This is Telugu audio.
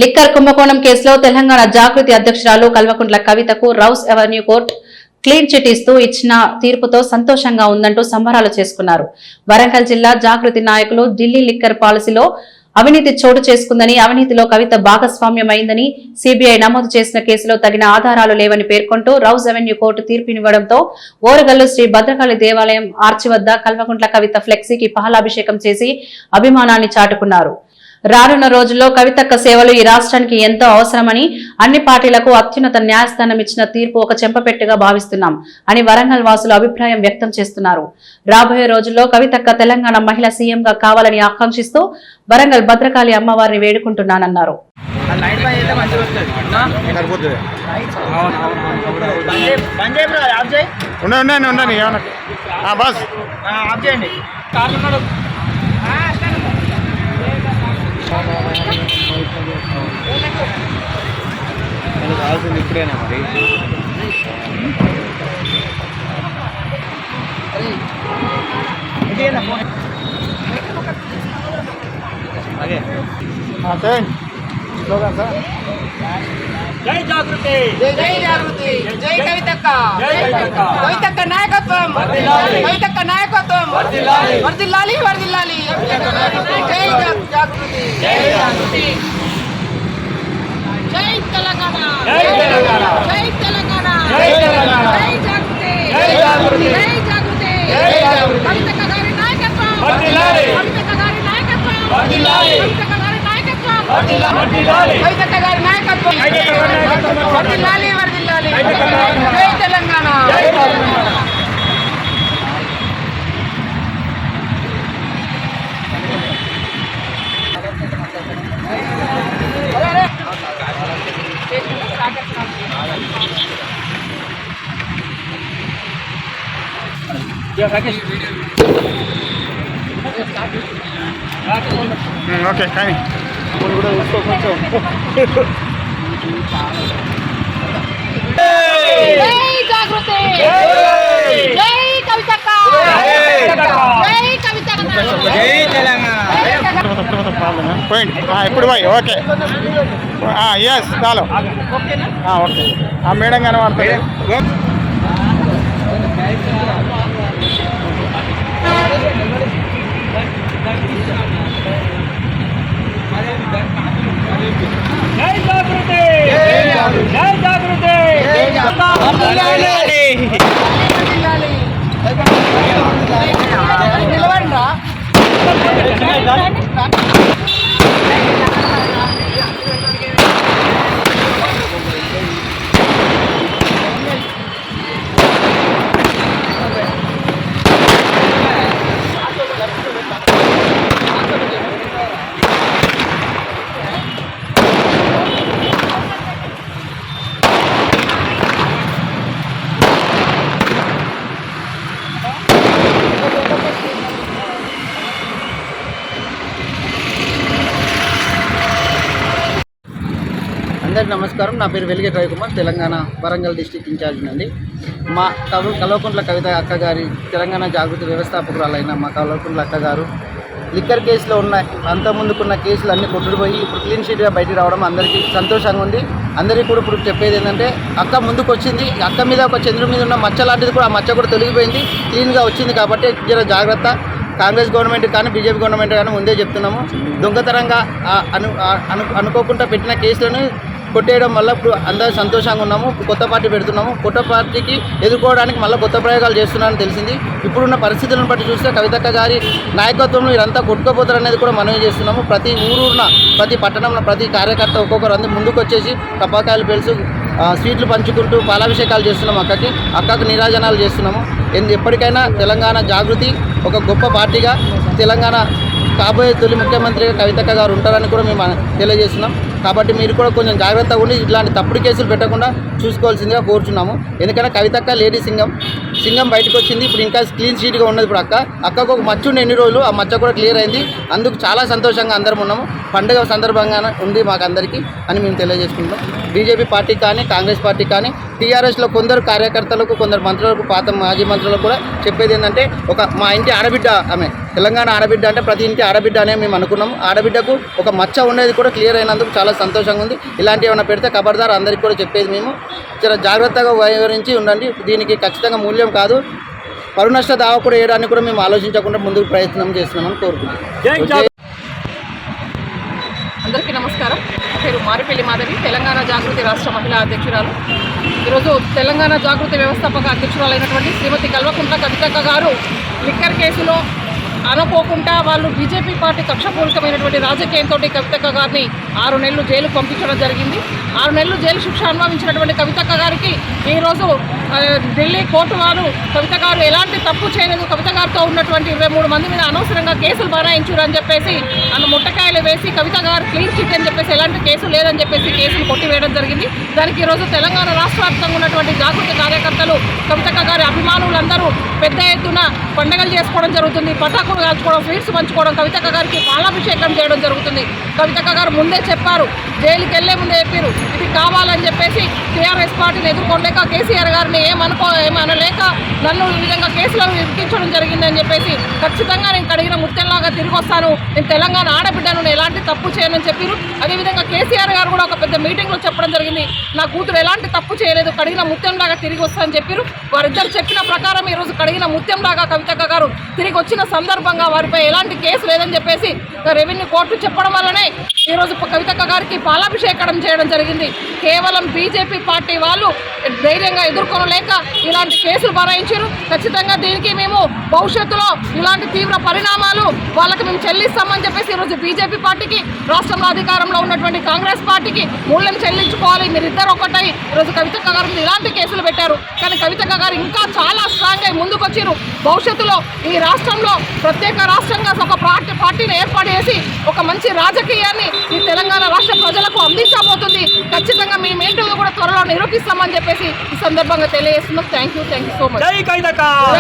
లిక్కర్ కుంభకోణం కేసులో తెలంగాణ జాగృతి అధ్యక్షురాలు కల్వకుంట్ల కవితకు rows Avenue court clean chit ఇస్తూ ఇచ్చిన తీర్పుతో సంతోషంగా ఉందంటూ సంబరాలు చేసుకున్నారు. వరంగల్ జిల్లా జాగృతి నాయకులు ఢిల్లీ లిక్కర్ పాలసీలో అవినీతి చోటు చేసుకుందని, అవినీతిలో కవిత భాగస్వామ్యమైందని సీబీఐ నమోదు చేసిన కేసులో తగిన ఆధారాలు లేవని పేర్కొంటూ రౌస్ అవెన్యూ కోర్టు తీర్పునివ్వడంతో ఓరుగల్లు శ్రీ భద్రకాళి దేవాలయం ఆర్చి వద్ద కల్వకుంట్ల కవిత ఫ్లెక్సీకి పాలాభిషేకం చేసి అభిమానాన్ని చాటుకున్నారు. రానున్న రోజుల్లో కవితక్క సేవలు ఈ రాష్ట్రానికి ఎంతో అవసరమని, అన్ని పార్టీలకు అత్యున్నత న్యాయస్థానం ఇచ్చిన తీర్పు ఒక చెంపపెట్టుగా భావిస్తున్నాం అని వరంగల్ వాసులు అభిప్రాయం వ్యక్తం చేస్తున్నారు. రాబోయే రోజుల్లో కవితక్క తెలంగాణ మహిళా సీఎంగా కావాలని ఆకాంక్షిస్తూ వరంగల్ భద్రకాళి అమ్మవారిని వేడుకుంటున్నానన్నారు. కావాల్సింది ఇప్పుడేనా మరి అదే జై జాగృతి, జై జాగృతి, జై కవితక్క, కవితక్క నాయకత్వం, కవితక్క నాయకత్వం వర్ధిల్లాలి, వర్ధిల్లాలి. జై జాగృతి, జై జాగృతి, జై తెలంగాణ, జై తెలంగాణ, జై తెలంగాణ, జై తెలంగాణ, జై జాగృతి, జై జాగృతి, జై జాగృతి, జై జాగృతి. కవితక్క గారి నాయకత్వం వర్ధిల్లాలి, కవితక్క గారి నాయకత్వం వర్ధిల్లాలి, కవితక్క గారి నాయకత్వం వర్ధిల్లాలి, కవితక్క గారి నాయకత్వం వర్ధిల్లాలి, వర్ధిల్లాలి. జై తెలంగాణ, జై తెలంగాణ. ఓకే కానీ కూడా చూసుకో కొంచెం. జై జాగృతి, జై కవితక్క, జై కవితక్క, జై తెలంగాణ. పోయింది ఇప్పుడు పోయి ఓకే ఎస్ చాలు ఓకే. ఆ మేడం గానే వాడతాయి. జై జాగృతి, జై జాగృతి, నిలవండ్రా. అందరికీ నమస్కారం. నా పేరు వెలిగే రవికుమార్, తెలంగాణ వరంగల్ డిస్టిక్ ఇన్ఛార్జ్ అండి. మా కల్వకుంట్ల కవిత అక్క గారి తెలంగాణ జాగృతి వ్యవస్థాపకురాలైన మా కల్వకుంట్ల అక్క గారు లిక్కర్ కేసులో ఉన్న అంతకుముందుకున్న కేసులు అన్నీ కొట్టుకుపోయి ఇప్పుడు క్లీన్ షీట్గా బయటికి రావడం అందరికీ సంతోషంగా ఉంది. అందరికీ కూడా ఇప్పుడు చెప్పేది ఏంటంటే అక్క ముందుకు వచ్చింది. అక్క మీద ఒక చంద్రుడి మీద ఉన్న మచ్చ లాంటిది కూడా ఆ మచ్చ కూడా తొలగిపోయింది, క్లీన్గా వచ్చింది. కాబట్టి జర జాగ్రత్త. కాంగ్రెస్ గవర్నమెంట్ కానీ బీజేపీ గవర్నమెంట్ కానీ ముందే చెప్తున్నాము, దొంగతనంగా అనుకోకుండా పెట్టిన కేసులను కొట్టేయడం వల్ల ఇప్పుడు అందరూ సంతోషంగా ఉన్నాము. కొత్త పార్టీ పెడుతున్నాము. కొత్త పార్టీకి ఎదుర్కోవడానికి మళ్ళీ కొత్త ప్రయోగాలు చేస్తున్నారని తెలిసింది. ఇప్పుడున్న పరిస్థితులను బట్టి చూస్తే కవితక్క గారి నాయకత్వంలో ఇదంతా కొట్టుకోపోతారనేది కూడా మనమే చేస్తున్నాము. ప్రతి ఊరున్న ప్రతి పట్టణంలో ప్రతి కార్యకర్త ఒక్కొక్కరు అందరూ ముందుకు వచ్చేసి టపాకాయలు పెలుసు స్వీట్లు పంచుకుంటూ పాలాభిషేకాలు చేస్తున్నాము. అక్కకు నీరాజనాలు చేస్తున్నాము. ఎప్పటికైనా తెలంగాణ జాగృతి ఒక గొప్ప పార్టీగా తెలంగాణ కాబోయే తొలి ముఖ్యమంత్రిగా కవితక్క గారు ఉంటారని కూడా మేము తెలియజేస్తున్నాం. కాబట్టి మీరు కూడా కొంచెం జాగ్రత్తగా ఉండి ఇట్లాంటి తప్పుడు కేసులు పెట్టకుండా చూసుకోవాల్సిందిగా కోరుచున్నాము. ఎందుకంటే కవితక్క లేడీ సింగం బయటకు వచ్చింది. ఇప్పుడు ఇంకా క్లీన్ షీట్గా ఉన్నది. ఇప్పుడు అక్కకు ఒక మచ్చ ఉండే ఎన్ని రోజులు, ఆ మచ్చ కూడా క్లియర్ అయింది. అందుకు చాలా సంతోషంగా అందరం ఉన్నాము. పండుగ సందర్భంగా ఉంది మాకు అందరికీ అని మేము తెలియజేసుకుంటాం. బీజేపీ పార్టీ కానీ కాంగ్రెస్ పార్టీ కానీ టీఆర్ఎస్లో కొందరు కార్యకర్తలకు కొందరు మంత్రులకు మాజీ మంత్రులకు కూడా చెప్పేది ఏంటంటే మా ఇంటి ఆడబిడ్డ ఆమె తెలంగాణ ఆడబిడ్డ అంటే ప్రతి ఇంటి ఆడబిడ్డ అనే మేము అనుకున్నాము. ఆడబిడ్డకు ఒక మచ్చ ఉండేది కూడా క్లియర్ అయినందుకు చాలా సంతోషంగా ఉంది. ఇలాంటివి ఏమైనా పెడితే ఖబర్దార్ అందరికీ కూడా చెప్పేది మేము చాలా జాగ్రత్తగా వ్యవహరించి ఉండండి. దీనికి ఖచ్చితంగా మూల్యం కాదు, పరునష్ట దావా కూడా వేయడానికి కూడా మేము ఆలోచించకుండా ముందుకు ప్రయత్నం చేస్తున్నామని కోరుకుంటున్నాం. అందరికీ నమస్కారం. పేరు మారిపల్లి మాధవి, తెలంగాణ జాగృతి రాష్ట్ర మహిళా అధ్యక్షురాలు. ఈరోజు తెలంగాణ జాగృతి వ్యవస్థాపక అధ్యక్షురాలైనటువంటి శ్రీమతి కల్వకుంట్ల కవితక్క గారు లిక్కర్ కేసులో అనుకోకుండా వాళ్ళు బీజేపీ పార్టీ కక్షపూరితమైనటువంటి రాజకీయంతో కవితక్క గారిని 6 నెలలు జైలుకు పంపించడం జరిగింది. 6 నెలలు జైలు శిక్ష అనుభవించినటువంటి కవితక్క గారికి ఈరోజు ఢిల్లీ కోర్టు వారు కవిత గారు ఎలాంటి తప్పు చేయలేదు, కవిత గారితో ఉన్నటువంటి 23 మంది మీద అనవసరంగా కేసులు బనాయించారు అని చెప్పేసి ముట్టకాయలు వేసి కవిత గారు క్లీన్ చిట్ అని చెప్పేసి ఎలాంటి కేసు లేదని చెప్పేసి కేసులు కొట్టివేయడం జరిగింది. దానికి ఈరోజు తెలంగాణ రాష్ట్ర వ్యాప్తంగా ఉన్నటువంటి జాగృతి కార్యకర్తలు కవితక్క గారి అభిమానులందరూ పెద్ద ఎత్తున పండుగలు చేసుకోవడం జరుగుతుంది. పటాకులు కాల్చుకోవడం, స్వీట్స్ పంచుకోవడం, కవితక్క గారికి పాలాభిషేకం చేయడం జరుగుతుంది. కవితక్క గారు ముందే చెప్పారు, జైలుకి వెళ్లే ముందే చెప్పారు ఇది కావాలని చెప్పేసి టీఆర్ఎస్ పార్టీని ఎదుర్కోలేక కేసీఆర్ గారిని ఏమనలేక నన్ను ఈ విధంగా కేసులో ఇరికించడం జరిగిందని చెప్పేసి ఖచ్చితంగా నేను కడిగిన ముత్యంలాగా తిరిగి వస్తాను, నేను తెలంగాణ ఆడబిడ్డను, నేను ఎలాంటి తప్పు చేయనని చెప్పారు. అదేవిధంగా కేసీఆర్ గారు కూడా ఒక పెద్ద మీటింగ్లో చెప్పడం జరిగింది, నా కూతురు ఎలాంటి తప్పు చేయలేదు, కడిగిన ముత్యంలాగా తిరిగి వస్తానని చెప్పారు. వారిద్దరు చెప్పిన ప్రకారం ఈరోజు కడిగిన ముత్యంలాగా కవితక్క గారు తిరిగి వచ్చిన సందర్భంగా వారిపై ఎలాంటి కేసు లేదని చెప్పేసి రెవెన్యూ కోర్టు చెప్పడం వల్లనే ఈరోజు కవితక్క గారికి పాలాభిషేకం చేయడం జరిగింది. కేవలం బీజేపీ పార్టీ వాళ్ళు ధైర్యంగా ఎదుర్కొనలేక ఇలాంటి కేసులు బనాయించారు. ఖచ్చితంగా దీనికి మేము భవిష్యత్తులో ఇలాంటి తీవ్ర పరిణామాలు వాళ్ళకి మేము చెల్లిస్తామని చెప్పేసి ఈరోజు బీజేపీ పార్టీకి, రాష్ట్రంలో అధికారంలో ఉన్నటువంటి కాంగ్రెస్ పార్టీకి మూల్యం చెల్లించుకోవాలి. మీరిద్దరు ఒకటై ఈరోజు కవితక్క గారి మీద ఇలాంటి కేసులు పెట్టారు. కానీ కవితక్క గారు ఇంకా చాలా స్ట్రాంగ్ అయి ముందుకు వచ్చారు. భవిష్యత్తులో ఈ రాష్ట్రంలో ప్రత్యేక రాష్ట్రంగా ఒక పార్టీని ఏర్పాటు చేసి ఒక మంచి రాజకీయాన్ని ఈ తెలంగాణ రాష్ట్ర ప్రజలకు అందించబోతుంది. ఖచ్చితంగా మేమేంటో కూడా త్వరలో నిరూపిస్తామని చెప్పేసి ఈ సందర్భంగా తెలియజేస్తున్నాం. Thank you so much.